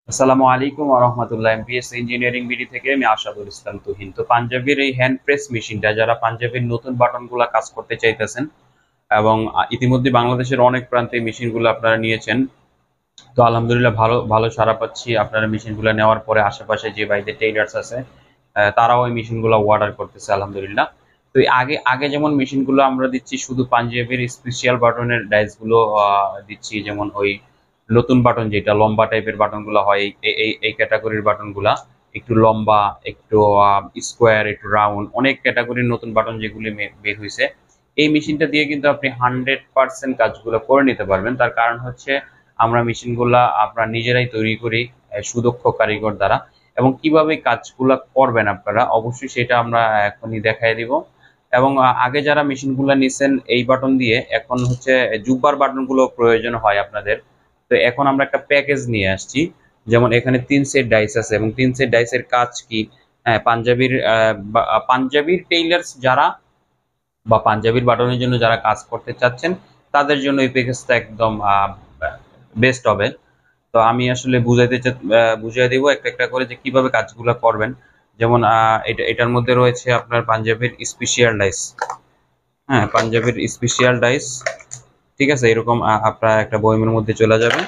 আসসালামু আলাইকুম ওয়া রাহমাতুল্লাহ। এমপিএস ইঞ্জিনিয়ারিং বিডি থেকে আমি আশাদুল ইসলাম তুহিন। তো পাঞ্জাবির এই হ্যান্ড প্রেস মেশিনটা যারা পাঞ্জাবির নতুন বাটনগুলো কাজ করতে চাইতেছেন এবং ইতিমধ্যে বাংলাদেশের অনেক প্রান্তে মেশিনগুলো আপনারা নিয়েছেন। তো আলহামদুলিল্লাহ ভালো ভালো সাড়া পাচ্ছি। আপনারা মেশিনগুলো নেওয়ার পরে আশেপাশে যে ভাইদের টেইলার্স আছে তারাও ওই মেশিনগুলো অর্ডার করতেছে আলহামদুলিল্লাহ। তো এই আগে আগে যেমন মেশিনগুলো আমরা দিচ্ছি শুধু পাঞ্জাবির স্পেশাল বাটনের ডাইসগুলো দিচ্ছি, যেমন ওই নতুন বাটন যেটা লম্বা টাইপের বাটনগুলো হয়, এই এই এই ক্যাটাগরির বাটনগুলা একটু লম্বা, একটু স্কোয়ার, একটু রাউন্ড, অনেক ক্যাটাগরির নতুন বাটন যেগুলি বের হয়েছে। এই মেশিনটা দিয়ে কিন্তু আপনি 100% কাজগুলো করে নিতে পারবেন। তার কারণ হচ্ছে আমরা মেশিনগুলা আমরা নিজেরাই তৈরি করি সুদক্ষ কারিগর দ্বারা। এবং কিভাবে কাজগুলা করবেন আপনারা অবশ্যই সেটা আমরা এখনই দেখাই দিব। এবং আগে যারা মেশিনগুলো নিছেন এই বাটন দিয়ে, এখন হচ্ছে জুব্বার বাটনগুলো প্রয়োজন হয় আপনাদের। তো এখন আমরা একটা প্যাকেজ নিয়ে আসছি, যেমন এখানে 3 সেট ডাইস আছে এবং 3 সেট ডাইসের কাজ কি। হ্যাঁ, পাঞ্জাবির টেইলার্স যারা বা পাঞ্জাবির বাটনের জন্য যারা কাজ করতে চাচ্ছেন তাদের জন্য এই প্যাকেজটা একদম বেস্ট হবে। তো আমি আসলে বুঝিয়ে দিব একটা একটা করে যে কিভাবে কাজগুলো করবেন। যেমন এটার মধ্যে রয়েছে আপনার পাঞ্জাবির স্পেশাল ডাইস। হ্যাঁ, পাঞ্জাবির স্পেশাল ডাইস, ঠিক আছে, এরকম আপনার একটা বয়মের মধ্যে চলে যাবে।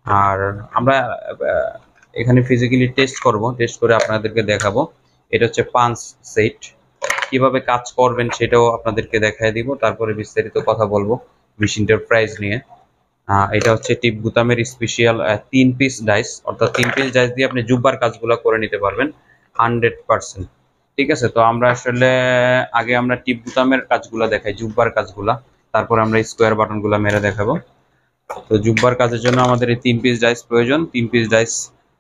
আর আমরা এখানে ফিজিক্যালি টেস্ট করব, টেস্ট করে আপনাদেরকে দেখাবো। এটা হচ্ছে 5 সেট, কিভাবে কাজ করবেন সেটাও আপনাদেরকে দেখায় দিব, তারপরে বিস্তারিত কথা বলবো মেশিনটার প্রাইস নিয়ে। এটা হচ্ছে টিপ বুতামের স্পেশাল 3 পিস ডাইস, অর্থাৎ 3 পিস ডাইস দিয়ে আপনি জুব্বার কাজগুলো করে নিতে পারবেন 100%। ঠিক আছে, তো আমরা আসলে আগে আমরা টিপ বুতামের কাজগুলো দেখাই, জুব্বার কাজগুলা, তারপর আমরা স্কোয়ার বাটনগুলো মেরে দেখাবো। তো জুব্বার কাজের জন্য আমাদের এই 3 পিস ডাইস প্রয়োজন। 3 পিস ডাইস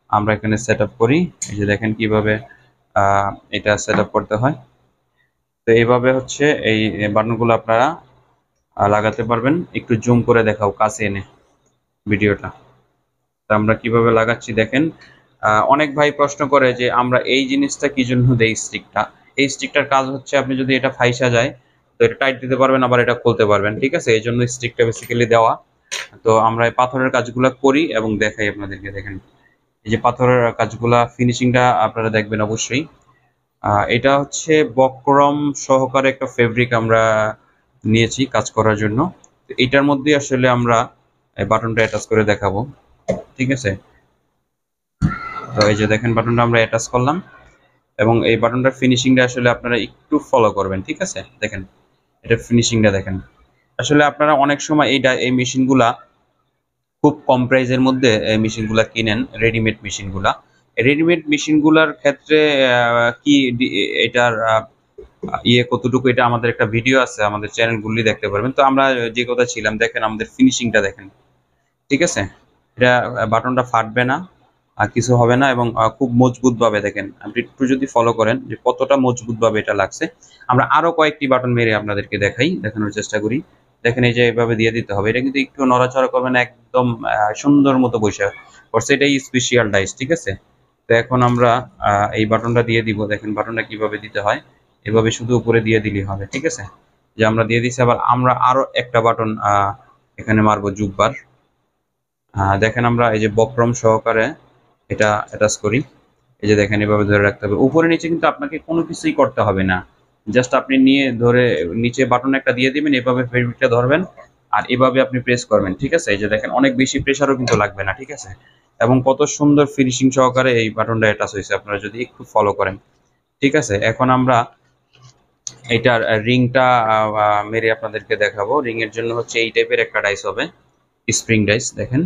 আমরা এখানে সেট আপ করি। এই যে দেখেন কিভাবে এটা সেট আপ করতে হয়। তো এইভাবে হচ্ছে এই বাটনগুলো আপনারা লাগাতে পারবেন। একটু জুম করে দেখাও কাছে এনে ভিডিওটা। তো আমরা কিভাবে লাগাচ্ছি দেখেন। অনেক ভাই প্রশ্ন করে যে আমরা এই জিনিসটা কি জন্য দেই স্টিকটা। এই স্টিকটার কাজ হচ্ছে আপনি যদি এটা ফাইসা যায় তো এটা টাইট দিতে পারবেন, আবার এটা খুলতে পারবেন। ঠিক আছে, এই জন্য স্টিকটা বেসিক্যালি দেওয়া। তো আমরা এই পাথরের কাজগুলো করি এবং দেখাই আপনাদেরকে। দেখেন এই যে পাথরের কাজগুলা ফিনিশিংটা আপনারা দেখবেন অবশ্যই। এটা হচ্ছে বক্রম সহকারে একটা ফেব্রিক আমরা নিয়েছি কাজ করার জন্য। তো এটার মধ্যে আসলে আমরা বাটনটা অ্যাটাচ করে দেখাবো। ঠিক আছে, তো এই যে দেখেন বাটনটা আমরা অ্যাটাচ করলাম এবং এই বাটনটার ফিনিশিংটা আসলে আপনারা একটু ফলো করবেন। ঠিক আছে, দেখেন এটা ফিনিশিংটা দেখেন। আসলে আপনারা অনেক সময় এই মেশিনগুলা খুব কম প্রাইসের মধ্যে মেশিনগুলা কিনেন, রেডিমেড মেশিনগুলা। রেডিমেড মেশিনগুলার ক্ষেত্রে কি এটার কতটুকু, এটা আমাদের একটা ভিডিও আছে, আমাদের চ্যানেলগুলি দেখতে পারবেন। তো আমরা যে কথা ছিলাম, দেখেন আমাদের ফিনিশিংটা দেখেন। ঠিক আছে, এটা বাটনটা ফাটবে না আর কিছু হবে না এবং খুব মজবুত ভাবে দেখেন। আপনি একটু যদি ফলো করেন যে কতটা মজবুত ভাবে এটা লাগছে। আমরা আরো কয়েকটি বাটন মেরে আপনাদেরকে দেখাই, দেখানোর চেষ্টা করি। দেখেন এই যে এইভাবে দিয়ে দিতে হবে, এটা কিন্তু একটু নড়াচড়া করবেন, একদম সুন্দর মতো বসে পড়ছে। এটাই স্পেশাল ডাইস। ঠিক আছে, তো এখন আমরা এই বাটনটা দিয়ে দিব। দেখেন বাটনটা কিভাবে দিতে হয়, এভাবে শুধু উপরে দিয়ে দিলেই হবে। ঠিক আছে, যে আমরা দিয়ে দিচ্ছি। আবার আমরা আরো একটা বাটন এখানে মারবো জুব্বার। দেখেন আমরা এই যে বক্রম সহকারে এটা অ্যাটাচ করি। এই যে দেখেন এভাবে ধরে রাখতে হবে, উপরে নিচে কিন্তু আপনাকে কোনো কিছুই করতে হবে না। জাস্ট আপনি নিয়ে ধরে নিচে বাটন একটা দিয়ে দিবেন, এভাবে ফেব্রিকটা ধরবেন আর এভাবে আপনি প্রেস করবেন। ঠিক আছে, এই যে দেখেন অনেক বেশি প্রেসারও কিন্তু লাগবে না। ঠিক আছে, এবং কত সুন্দর ফিনিশিং সহকারে এই বাটনটা অ্যাটাচ হয়েছে আপনারা যদি একটু ফলো করেন। ঠিক আছে, এখন আমরা এটার রিংটা মেরে আপনাদেরকে দেখাবো। রিং এর জন্য হচ্ছে এই টাইপের একটা ডাইস হবে, স্প্রিং ডাইস। দেখেন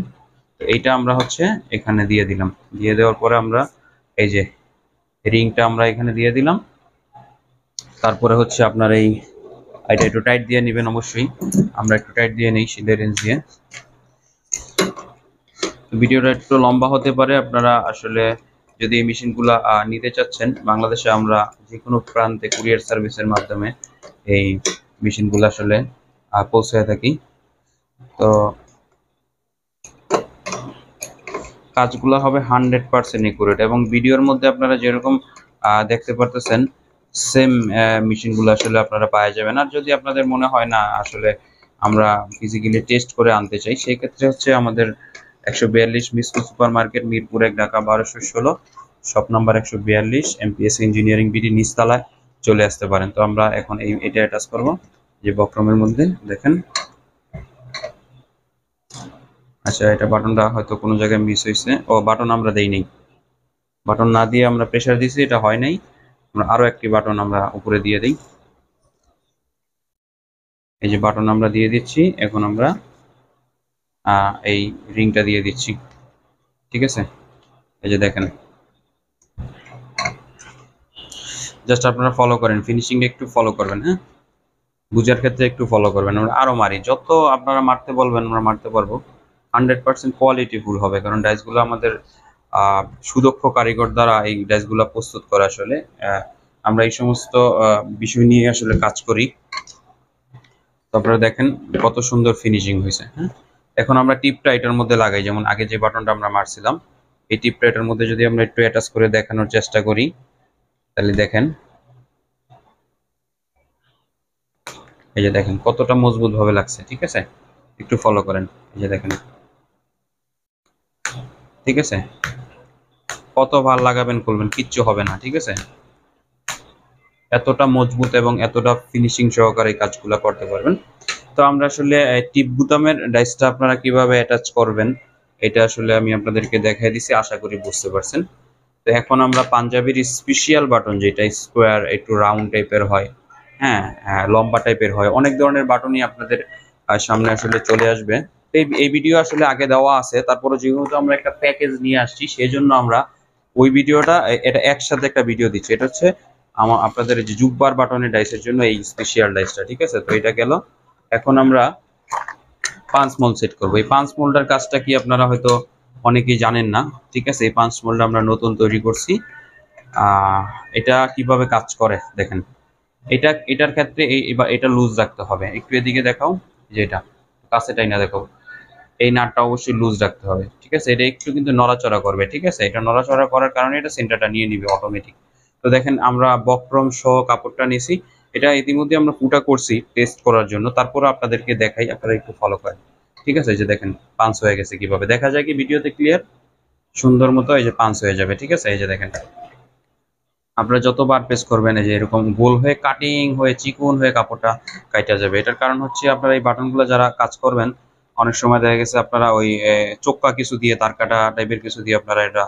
এইটা আমরা হচ্ছে এখানে দিয়ে দিলাম। দিয়ে দেওয়ার পরে আমরা এই যে রিংটা আমরা এখানে দিয়ে দিলাম। তারপরে হচ্ছে আপনার এটা একটু টাইট দিয়ে নেবেন অবশ্যই। আমরা একটু টাইট দিয়ে নেই শিলের রেঞ্জ দিয়ে। ভিডিওটা একটু লম্বা হতে পারে, আপনারা আসলে যদি এই মেশিনগুলো নিতে চাচ্ছেন বাংলাদেশে আমরা যে কোনো প্রান্তে কুরিয়ার সার্ভিসের মাধ্যমে এই মেশিনগুলো আসলে পৌঁছায় থাকি। তো কাজগুলো হবে 100% একুরেট এবং ভিডিওর মধ্যে আপনারা যেরকম দেখতে পারতেছেন সেম মেশিনগুলো আসলে আপনারা পাওয়া যাবেন। আর যদি আপনাদের মনে হয় না আসলে আমরা ফিজিক্যালি টেস্ট করে আনতে চাই, সেই ক্ষেত্রে হচ্ছে আমাদের 142 Misco super market, Mirpur 1, Dhaka 1216, shop number 142, MPS engineering BD নিচতলায় চলে আসতে পারেন। তো আমরা এখন এটা অ্যাটাচ করব যে বক্রমের মধ্যে দেখেন। আচ্ছা, এটা বাটনটা হয়তো কোনো জায়গায় মিস হয়েছে। ও, বাটন আমরা দেই নাই, বাটন না দিয়ে আমরা প্রেসার দিছি, এটা হয় নাই। আমরা আরো একটি বাটন আমরা উপরে দিয়ে দিই। এই যে বাটন আমরা দিয়ে দিচ্ছি, এখন আমরা এই রিংটা দিয়ে দিচ্ছি, ঠিক আছে। এই যে দেখেন, জাস্ট আপনারা ফলো করেন, ফিনিশিং একটু ফলো করবেন, হ্যাঁ, বুঝার ক্ষেত্রে একটু ফলো করবেন। আমরা আরো মারি, যত আপনারা মারতে বলবেন আমরা মারতে পারবো। 100% কোয়ালিটিফুল হবে, কারণ ডাইসগুলো আমাদের সুদক্ষ কারিগর দ্বারা এই ডাইসগুলো প্রস্তুত করা। আসলে আমরা এই সমস্ত বিষয় নিয়ে আসলে কাজ করি। তো আপনারা দেখেন কত সুন্দর ফিনিশিং হয়েছে। হ্যাঁ, এখন আমরা টিপটা এটার মধ্যে লাগাই, যেমন আগে যে বাটনটা আমরা মারছিলাম, এই টিপটা এটার মধ্যে যদি আমরা একটু অ্যাটাচ করে দেখানোর চেষ্টা করি, তাহলে দেখেন, এই যে দেখেন কতটা মজবুত ভাবে লাগছে, ঠিক আছে। একটু ফলো করেন, এই যে দেখেন, ঠিক আছে। কত ভাল লাগাবেন করবেন, কিচ্ছু হবে না, ঠিক আছে। এতটা মজবুত এবং এতটা ফিনিশিং সহকারে কাজগুলো করতে পারবেন। তো আমরা আসলে টিপ বুতামের ডাইসটা আপনারা কিভাবে অ্যাটাচ করবেন এটা আসলে আমি আপনাদেরকে দেখাই দিছি, আশা করি বুঝতে পারছেন। তো এখন আমরা পাঞ্জাবির স্পেশাল বাটন, যেটা স্কোয়ার, একটু রাউন্ড টাইপের হয়, হ্যাঁ, লম্বা টাইপের হয়, অনেক ধরনের বাটনই আপনাদের সামনে আসলে চলে আসবে। তো এই ভিডিও আসলে আগে দেওয়া আছে, তারপরে যেহেতু আমরা একটা প্যাকেজ নিয়ে আসছি, সেই জন্য আমরা ওই ভিডিওটা এটা একসাথে একটা ভিডিও দিচ্ছি। এটা হচ্ছে আপনাদের যে জুব্বার বাটনের ডাইসের জন্য এই স্পেশাল ডাইসটা, ঠিক আছে। তো এটা গেল। এখন আমরা পাঁচ মোল সেট করবো। এই পাঁচ মোলটার কাজটা কি আপনারা হয়তো অনেকেই জানেন না, ঠিক আছে। এই পাঁচ মোলটা আমরা নতুন তৈরি করছি। এটা কিভাবে কাজ করে দেখেন। এটার ক্ষেত্রে এটা লুজ রাখতে হবে, একটু এদিকে দেখাও, যে এটা কাছেটাই না দেখাও, এই নাটটা অবশ্যই লুজ রাখতে হবে, ঠিক আছে। এটা একটু কিন্তু নড়াচড়া করবে, ঠিক আছে। এটা নড়াচড়া করার কারণে এটা সেন্টারটা নিয়ে নিবে অটোমেটিক। তো দেখেন আমরা বক্রম সহ কাপড়টা নিয়েছি, এটা ইতিমধ্যে আমরা ফুটা করছি টেস্ট করার জন্য, তারপরে আপনাদেরকে দেখাই, আপনারা একটু ফলো করেন, ঠিক আছে। যে দেখেন পাঞ্চ হয়ে গেছে, কিভাবে দেখা যায় কি ভিডিওতে ক্লিয়ার সুন্দর মতো, এই যে পাঞ্চ হয়ে যাবে, ঠিক আছে। এই যে দেখেন, আপনারা যতবার প্রেস করবেন এই যে এরকম গোল হয়ে কাটিং হয়ে চিকন হয়ে কাপড়টা কাটা যাবে। এটার কারণ হচ্ছে আপনারা এই বাটনগুলো যারা কাজ করবেন, অনেক সময় দেখা গেছে আপনারা ওই চোক্কা কিছু দিয়ে, তার কাটা টাইপের কিছু দিয়ে আপনারা এটা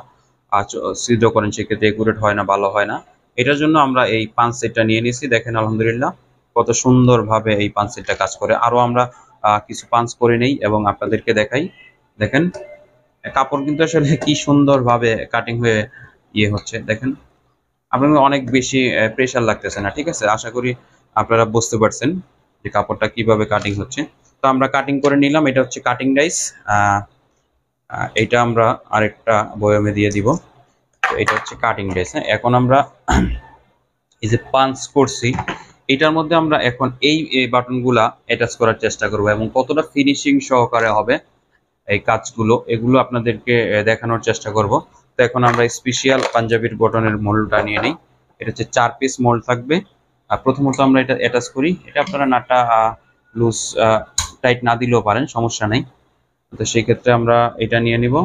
ছিদ্র করেন, সেক্ষেত্রে একুরেট হয় না, ভালো হয় না। এটার জন্য আমরা এই পাঁচ সেটটা নিয়ে নিয়েছি। দেখেন আলহামদুলিল্লাহ কত সুন্দরভাবে এই পাঁচ সেটটা কাজ করে। আরো আমরা কিছু পাঞ্চ করে নেই এবং আপনাদেরকে দেখাই। দেখেন কাপড় কিন্তু আসলে কি সুন্দরভাবে কাটিং হয়ে ইয়ে হচ্ছে, দেখেন আপনাদের অনেক বেশি প্রেসার লাগতেছে না, ঠিক আছে। আশা করি আপনারা বুঝতে পারছেন যে কাপড়টা কিভাবে কাটিং হচ্ছে। তো আমরা কাটিং করে নিলাম, এটা হচ্ছে কাটিং ডাইস। এটা আমরা আরেকটা বয়ামে দিয়ে দিব। তো এটা হচ্ছে কাটিং ডাইস। হ্যাঁ, এখন আমরা এই যে পাঞ্চ করছি, এটার মধ্যে আমরা এখন এই বাটনগুলা অ্যাটাচ করার চেষ্টা করব এবং কতটা ফিনিশিং সহকারে হবে এই কাজগুলো, এগুলো আপনাদেরকে দেখানোর চেষ্টা করব। তো এখন আমরা স্পেশাল পাঞ্জাবির বটনের মোল্ডটা নিয়ে নিই। এটা হচ্ছে 4 পিস মোল্ড থাকবে। আর প্রথমত আমরা এটা অ্যাটাচ করি, এটা আপনারা নাটটা লুজ টাইট না দিলেও পারেন, সমস্যা নেই। তো সেই ক্ষেত্রে আমরা এটা নিয়ে নিব,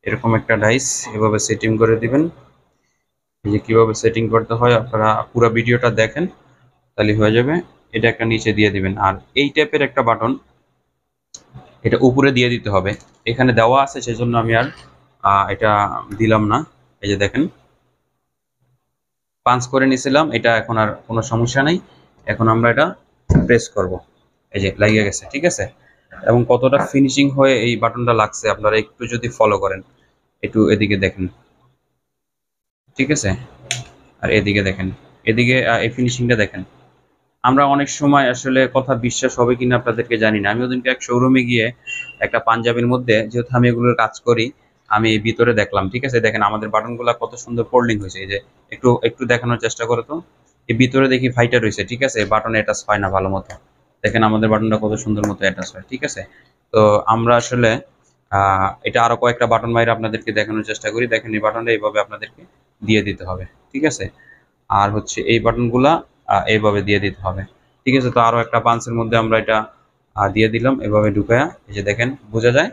এরকম একটা ডাইস এভাবে সেটিং করে দিবেন। এই যে কিভাবে সেটিং করতে হয় আপনারা পুরো ভিডিওটা দেখেন, তাহলে হয়ে যাবে। এটা একটা নিচে দিয়ে দিবেন, আর এই টাইপের একটা বাটন এটা উপরে দিয়ে দিতে হবে। এখানে দেওয়া আছে সেজন্য আমি আর এটা দিলাম না। এই যে দেখেন পাঞ্চ করে নিয়েছিলাম, এটা এখন আর কোনো সমস্যা নেই। এখন আমরা এটা প্রেস করব, এই যে লাগিয়ে গেছে, ঠিক আছে। এবং কতটা ফিনিশিং হয়ে এই বাটনটা লাগছে আপনারা একটু যদি ফলো করেন, একটু এদিকে দেখেন, ঠিক আছে। আর এদিকে দেখেন, এদিকে এই ফিনিশিংটা দেখেন। আমরা অনেক সময় আসলে কথা বিশ্বাস হবে কিনা আপনাদেরকে জানি না। আমি ওদিনকে এক শোরুমে গিয়ে একটা পাঞ্জাবির মধ্যে, যেহেতু আমি এগুলোর কাজ করি, আমি ভিতরে দেখলাম, ঠিক আছে। দেখেন আমাদের বাটনগুলো কত সুন্দর ফোল্ডিং হয়েছে। এই যে একটু একটু দেখানোর চেষ্টা করো তো, এই ভিতরে দেখি ফাইটার হয়েছে, ঠিক আছে। বাটন অ্যাটাচ হয় না ভালো মতো। দেখেন আমাদের বাটনটা কত সুন্দর মতো অ্যাটাচ হয়, ঠিক আছে। তো আমরা আসলে এটা আরো কয়েকটা বাটন বাইরে আপনাদেরকে দেখানোর চেষ্টা করি। দেখেন এই বাটনটা এইভাবে আপনাদেরকে দিয়ে দিতে হবে, ঠিক আছে। আর হচ্ছে এই বাটনগুলা এইভাবে দিয়ে দিতে হবে, ঠিক আছে। তো আরো একটা পাঞ্চের মধ্যে আমরা এটা দিয়ে দিলাম, এভাবে ঢুকায়া, এই যে দেখেন বোঝা যায়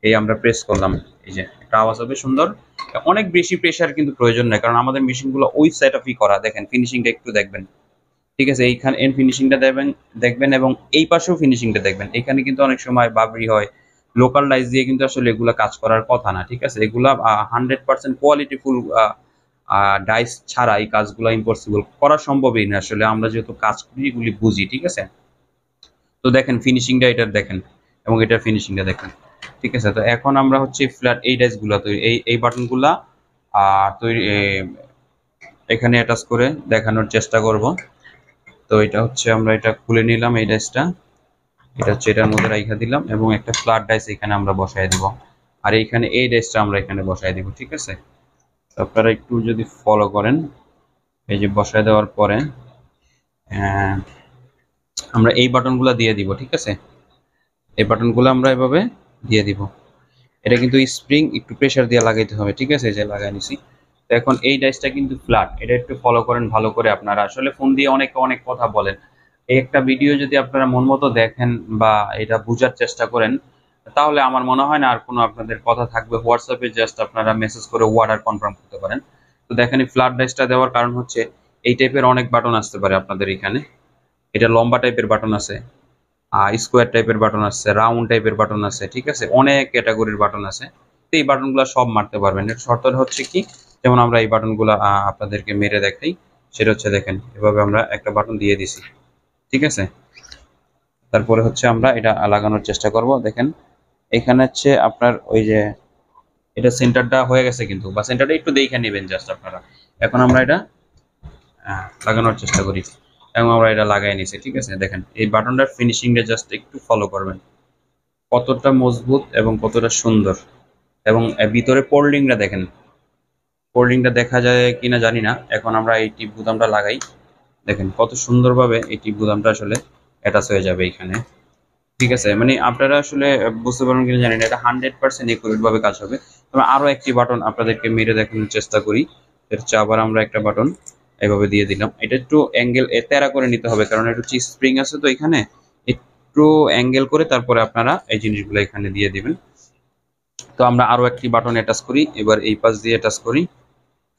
এই আমরা প্রেস করলাম, এই যে একটা আওয়াজ হবে সুন্দর। অনেক বেশি প্রেসার কিন্তু প্রয়োজন নাই, কারণ আমাদের মেশিনগুলো ওই সেট অফই করা। দেখেন ফিনিশিংটা একটু দেখবেন, ঠিক আছে? এইখানে এর ফিনিশিংটা দেখবেন এবং এই পাশেও ফিনিশিংটা দেখবেন। এখানে কিন্তু অনেক সময় বাবরি হয়, লোকাল ডাইস দিয়ে কিন্তু আসলে এগুলা কাজ করার কথা না, ঠিক আছে? এগুলা 100% কোয়ালিটিফুল ডাইস ছাড়া এই কাজগুলো ইম্পসিবল করা সম্ভবই না আসলে। আমরা যেহেতু কাজ করি এগুলি বুঝি, ঠিক আছে? তো দেখেন ফিনিশিংটা এটার দেখেন এবং এটার ফিনিশিংটা দেখেন, ঠিক আছে? তো এখন আমরা হচ্ছে ফ্ল্যাট এই ডাইসগুলো তৈরি, এই বাটনগুলা তৈরি এখানে অ্যাটাচ করে দেখানোর চেষ্টা করব। তো এটা হচ্ছে আমরা এটা খুলে নিলাম, এই ডাইসটা, এটা হচ্ছে এটার মধ্যে রাইখা দিলাম এবং একটা ফ্ল্যাট ডাইস এখানে আমরা বসাই দেব, আর এইখানে এই ডাইসটা আমরা এখানে বসাই দেব, ঠিক আছে? তো আপনারা একটু যদি ফলো করেন, এই যে বসায় দেওয়ার পরে আমরা এই বাটনগুলো দিয়ে দিব, ঠিক আছে? এই বাটনগুলো আমরা এভাবে দিয়ে দিব। এটা কিন্তু স্প্রিং একটু প্রেসার দিয়ে লাগাইতে হবে, ঠিক আছে? যে লাগাই নিছি। তো এখন এই ডাইসটা কিন্তু ফ্ল্যাট, এটা একটু ফলো করেন ভালো করে। আপনারা আসলে ফোন দিয়ে অনেক অনেক কথা বলেন, এই একটা ভিডিও যদি আপনারা মন মতো দেখেন বা এটা বোঝার চেষ্টা করেন, তাহলে আমার মনে হয় না আর কোনো আপনাদের কথা থাকবে। হোয়াটসঅ্যাপে জাস্ট আপনারা মেসেজ করে অর্ডার কনফার্ম করতে পারেন। তো দেখেন এই ফ্ল্যাট ডাইসটা দেওয়ার কারণ হচ্ছে এই টাইপের অনেক বাটন আসতে পারে আপনাদের এখানে। এটা লম্বা টাইপের বাটন আছে, স্কোয়ার টাইপের বাটন আছে, রাউন্ড টাইপের বাটন আছে, ঠিক আছে? অনেক ক্যাটাগরির বাটন আছে। তো এই বাটনগুলো সব মারতে পারবেন। এর শর্ত হচ্ছে কি, যেমন আমরা এই বাটনগুলো আপনাদেরকে মেরে দেখাই। সেটা হচ্ছে দেখেন এভাবে আমরা একটা বাটন দিয়ে দিছি, ঠিক আছে? তারপরে হচ্ছে আমরা এটা লাগানোর চেষ্টা করব। দেখেন এখানে হচ্ছে আপনার ওই যে এটা সেন্টারটা হয়ে গেছে কিন্তু, বা সেন্টারটা একটু দেখে নেবেন জাস্ট আপনারা। এখন আমরা এটা লাগানোর চেষ্টা করি এবং আমরা এটা লাগাই নিছি, ঠিক আছে? দেখেন এই বাটনটার ফিনিশিংটা জাস্ট একটু ফলো করবেন, কতটা মজবুত এবং কতটা সুন্দর। এবং ভিতরে পোল্ডিংটা দেখেন, পোল্ডিংটা দেখা যায় কিনা জানি না। এখন আমরা এই টিপ বুতামটা লাগাই, দেখেন কত সুন্দরভাবে এই টিপ বুতামটা আসলে অ্যাটাচ হয়ে যাবে এখানে, ঠিক আছে? মানে আপনারা আসলে বুঝতে পারবেন কিনা জানি না, এটা 100% একুরেট ভাবে কাজ হবে। তবে আরো একটি বাটন আপনাদেরকে মেরে দেখানোর চেষ্টা করি। এটা হচ্ছে আবার আমরা একটা বাটন এভাবে দিয়ে দিলাম। এটা একটু অ্যাঙ্গেল তেরা করে নিতে হবে, কারণ এটা হচ্ছে স্প্রিং আছে তো এখানে, একটু অ্যাঙ্গেল করে তারপরে আপনারা এই জিনিসগুলো এখানে দিয়ে দিবেন। তো আমরা আরো একটি বাটন অ্যাটাচ করি, এবার এই পাশ দিয়ে অ্যাটাচ করি,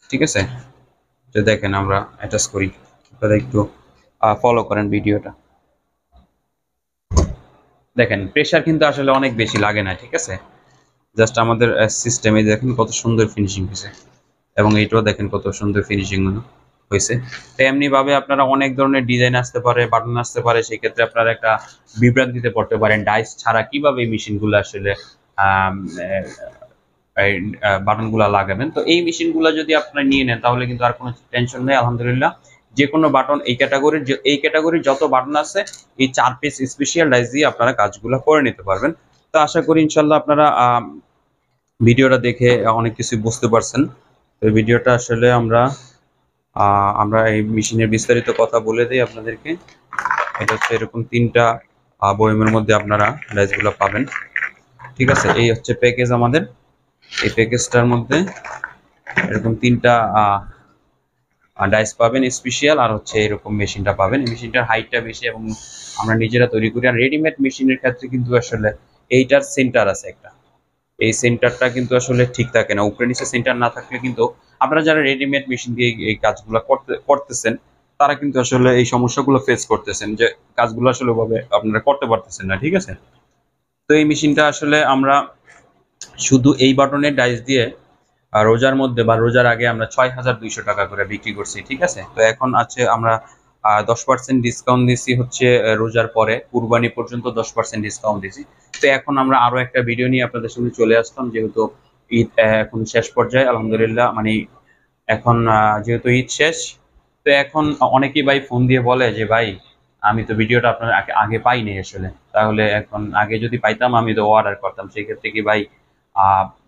ঠিক আছে? তো দেখেন আমরা অ্যাটাচ করি, আপনারা একটু ফলো করেন ভিডিওটা। দেখেন প্রেসার কিন্তু আসলে অনেক বেশি লাগে না, ঠিক আছে? জাস্ট আমাদের সিস্টেমে দেখেন কত সুন্দর ফিনিশিং হয়েছে এবং এইটাও দেখেন কত সুন্দর ফিনিশিং হয়েছে। তো এমনি ভাবে আপনারা অনেক ধরনের ডিজাইন আসতে পারে, বাটন আসতে পারে, সেই ক্ষেত্রে আপনারা একটা বিভ্রান্তিতে পড়তে পারেন ডাইস ছাড়া কিভাবে এই মেশিনগুলো আসলে বাটনগুলো লাগাবেন। তো এই মেশিনগুলো যদি আপনারা নিয়ে নেন তাহলে কিন্তু আর কোনো টেনশন নেই, আলহামদুলিল্লাহ। যে কোনো বাটন এই ক্যাটাগরির যত বাটন আছে এই 4 পিস স্পেশাল ডাইস দিয়ে আপনারা কাজগুলো করে নিতে পারবেন। তো আশা করি ইনশাল্লাহ আপনারা ভিডিওটা দেখে অনেক কিছু বুঝতে পারছেন। তো ভিডিওটা আসলে আমরা এই মেশিনের বিস্তারিত কথা বলে দিই আপনাদেরকে। এটা হচ্ছে এরকম 3টা বয়মের মধ্যে আপনারা ডাইসগুলো পাবেন, ঠিক আছে? এই হচ্ছে প্যাকেজ আমাদের। এই প্যাকেজটার মধ্যে এরকম 3টা ডাইস পাবেন স্পেশাল, আর হচ্ছে এরকম মেশিনটা পাবেন। এই মেশিনটার হাইটটা বেশি এবং আমরা নিজেরা তৈরি করি। আর রেডিমেড মেশিনের ক্ষেত্রে কিন্তু আসলে এইটার সেন্টার আছে একটা, এই সেন্টারটা কিন্তু আসলে ঠিক থাকে না। উপরে নিচে সেন্টার না থাকলে কিন্তু আপনারা যারা রেডিমেড মেশিন দিয়ে এই কাজগুলো করতেছেন তারা কিন্তু আসলে এই সমস্যাগুলো ফেস করতেছেন, যে কাজগুলো আসলে ভাবে আপনারা করতে পারতেছেন না, ঠিক আছে? তো এই মেশিনটা আসলে আমরা শুধু এই বাটনের ডাইস দিয়ে রোজার মধ্যে বা রোজার আগে আমরা 6,200 টাকা করে বিক্রি করছি, ঠিক আছে? তো এখন আছে আমরা 10% ডিসকাউন্ট দিছি হচ্ছে রোজার পরে কুরবানি পর্যন্ত 10% ডিসকাউন্ট দিছি। তো এখন আমরা আরো একটা ভিডিও নিয়ে আপনাদের সামনে চলে আসলাম, যেহেতু ঈদ এখন শেষ পর্যায়ে আলহামদুলিল্লাহ। মানে এখন যেহেতু ঈদ শেষ, তো এখন অনেকেই ভাই ফোন দিয়ে বলে যে ভাই আমি তো ভিডিওটা আপনার আগে পাইনি আসলে, তাহলে এখন আগে যদি পাইতাম আমি তো অর্ডার করতাম, সেই ক্ষেত্রে কি ভাই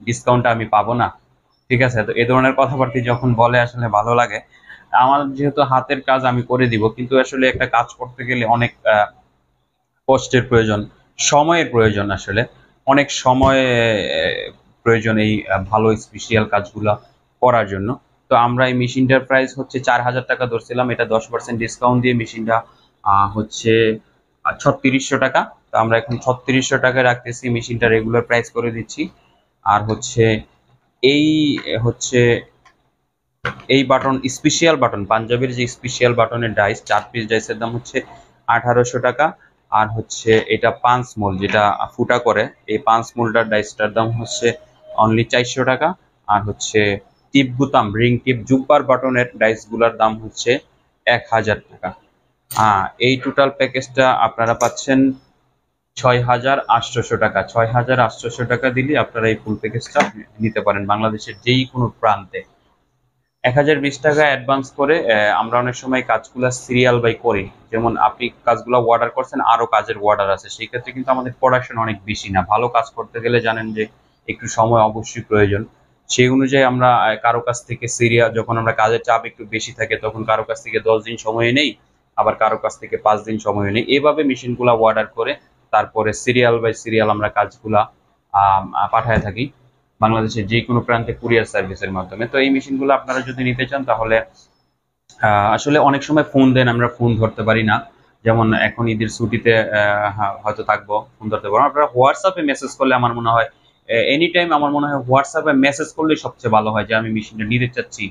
ডিসকাউন্টটা আমি পাবো না? ঠিক আছে? তো এই ধরনের কথাবার্তা যখন বলে আসলে ভালো লাগে। আমার যেহেতু হাতের কাজ আমি করে দিব, কিন্তু আসলে একটা কাজ করতে গেলে অনেক কষ্টের প্রয়োজন, সময়ের প্রয়োজন, আসলে অনেক সময় প্রয়োজন এই ভালো স্পেশাল কাজগুলো করার জন্য। তো আমরা এই মেশিনটার প্রাইস হচ্ছে 4,000 টাকা ধরছিলাম, এটা 10% ডিসকাউন্ট দিয়ে মেশিনটা হচ্ছে 3600 টাকা। তো আমরা এখন 3600 টাকা রাখতেছি, মেশিনটা রেগুলার প্রাইস করে দিচ্ছি। আর হচ্ছে এই হচ্ছে এই বাটন, স্পেশাল বাটন, পাঞ্জাবের যে স্পেশাল বাটনের ডাইস, 4 পিস ডাইসের দাম হচ্ছে 1800 টাকা। আর হচ্ছে এটা 5 মূল যেটা ফুটা করে, এই 5 মূলটার ডাইসটার দাম হচ্ছে অনলি 400 টাকা। আর হচ্ছে টিপ বুতাম, রিং টিপ জুব্বার বাটনের ডাইসগুলোর দাম হচ্ছে 1000 টাকা। এই টোটাল প্যাকেজটা আপনারা পাচ্ছেন 6800 টাকা। 6800 টাকা দিলে আপনারা এই ফুল প্যাকেজটা নিতে পারেন বাংলাদেশের যেই কোনো প্রান্তে। 1020 টাকা অ্যাডভান্স করে আমরা অনেক সময় কাজগুলো সিরিয়াল বাই করি। যেমন আপনি কাজগুলো অর্ডার করছেন, আরো কাজের অর্ডার আছে, সেই ক্ষেত্রে কিন্তু আমাদের প্রোডাকশন অনেক বেশি না। ভালো কাজ করতে গেলে জানেন যে একটু সময় অবশ্যই প্রয়োজন। সেই অনুযায়ী আমরা কারো কাছ থেকে সিরিয়াল, যখন আমরা কাজের চাপ একটু বেশি থাকে তখন কারো কাছ থেকে 10 দিন সময় নেই, আবার কারো কাছ থেকে 5 দিন সময় নেই। এইভাবে মেশিনগুলা অর্ডার করে তারপরে সিরিয়াল বাই সিরিয়াল আমরা কাজগুলা পাঠায় থাকি বাংলাদেশের যে কোনো প্রান্তে কুরিয়ার সার্ভিসের মাধ্যমে। তো এই মেশিনগুলো আপনারা যদি নিতে চান তাহলে আসলে অনেক সময় ফোন দেন, আমরা ফোন ধরতে পারি না। যেমন এখন ঈদের ছুটিতে হয়তো থাকবো, ফোন ধরতে পারবো। আপনারা হোয়াটসঅ্যাপে মেসেজ করলে আমার মনে হয়, এনি টাইম আমার মনে হয় হোয়াটসঅ্যাপে মেসেজ করলেই সবচেয়ে ভালো হয়, যে আমি মেশিনটা নিতে চাচ্ছি,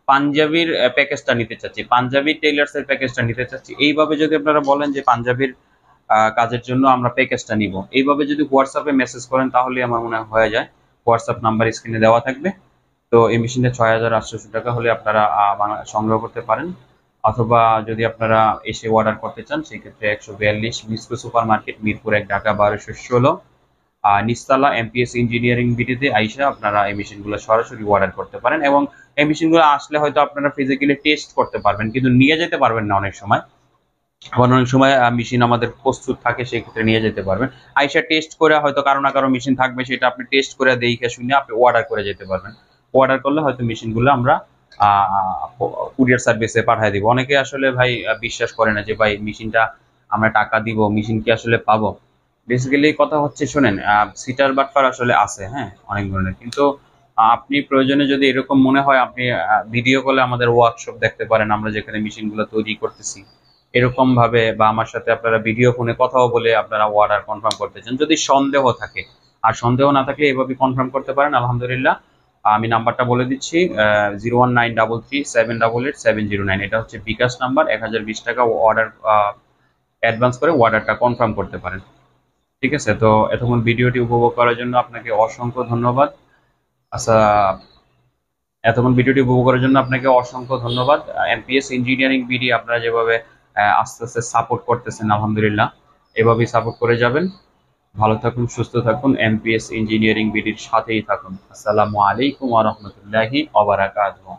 পাঞ্জাবির প্যাকেজটা নিতে চাচ্ছি, পাঞ্জাবি টেইলার্স এর প্যাকেজটা নিতে চাচ্ছি। এইভাবে যদি আপনারা বলেন যে পাঞ্জাবির কাজের জন্য আমরা প্যাকেজটা নিব, এইভাবে যদি হোয়াটসঅ্যাপে মেসেজ করেন তাহলে আমার মনে হয় হয়ে যায়। হোয়াটসঅ্যাপ নাম্বার স্ক্রিনে দেওয়া থাকবে। তো এই মেশিনটা 6800 টাকা হলে আপনারা সংগ্রহ করতে পারেন। অথবা যদি আপনারা এসে অর্ডার করতে চান সেক্ষেত্রে 142 মিসকো সুপার মার্কেট, মিরপুর 1, ঢাকা 1216, নিচতলা এমপিএস ইঞ্জিনিয়ারিং বিডিতে আইসা আপনারা এই মেশিনগুলো সরাসরি অর্ডার করতে পারেন। এবং এই মেশিনগুলো আসলে হয়তো আপনারা ফিজিক্যালি টেস্ট করতে পারবেন, কিন্তু নিয়ে যেতে পারবেন না অনেক সময়। আবার অনেক সময় মেশিন আমাদের প্রস্তুত থাকে, সেই ক্ষেত্রে নিয়ে যেতে পারবেন। আইসা টেস্ট করে হয়তো কারো না কারো মেশিন থাকবে, সেটা আপনি টেস্ট করে দেখে শুনে আপনি অর্ডার করে যেতে পারবেন। অর্ডার করলে হয়তো মেশিনগুলো আমরা কুরিয়ার সার্ভিসে পাঠিয়ে দিব। অনেকে আসলে ভাই বিশ্বাস করে না যে ভাই মেশিনটা আমরা টাকা দিব, মেশিন কি আসলে পাবো। বেসিক্যালি কথা হচ্ছে, শোনেন, সিটার বাটপার আসলে আছে, হ্যাঁ, অনেক ধরনের। কিন্তু আপনি প্রয়োজনে যদি এরকম মনে হয়, আপনি ভিডিও কলে আমাদের ওয়ার্কশপ দেখতে পারেন, আমরা যেখানে মেশিনগুলো তৈরি করতেছি, এরকম ভাবে, বা আমার সাথে আপনারা ভিডিও ফোনে কথাও বলে আপনারা অর্ডার কনফার্ম করতে চান। যদি সন্দেহ থাকে, আর সন্দেহ না থাকলে এভাবে কনফার্ম করতে পারেন। আলহামদুলিল্লাহ, আমি নাম্বারটা বলে দিচ্ছি, 01933 788 709। এটা হচ্ছে বিকাশ নাম্বার। 1020 টাকা অর্ডার অ্যাডভান্স করে অর্ডারটা কনফার্ম করতে পারেন। ঠিক আছে? তো এতক্ষণ ভিডিওটি উপভোগ করার জন্য আপনাকে অসংখ্য ধন্যবাদ। আচ্ছা, এতক্ষণ ভিডিওটি উপভোগ করার জন্য আপনাকে অসংখ্য ধন্যবাদ। এমপিএস ইঞ্জিনিয়ারিং বিডি আপনারা যেভাবে আস্তে আস্তে সাপোর্ট করতেছেন, আলহামদুলিল্লাহ, এভাবেই সাপোর্ট করে যাবেন। ভালো থাকুন, সুস্থ থাকুন, এমপিএস ইঞ্জিনিয়ারিং বিডির সাথেই থাকুন। আসসালামু আলাইকুম ওয়া রাহমাতুল্লাহি ওয়া বারাকাতুহু।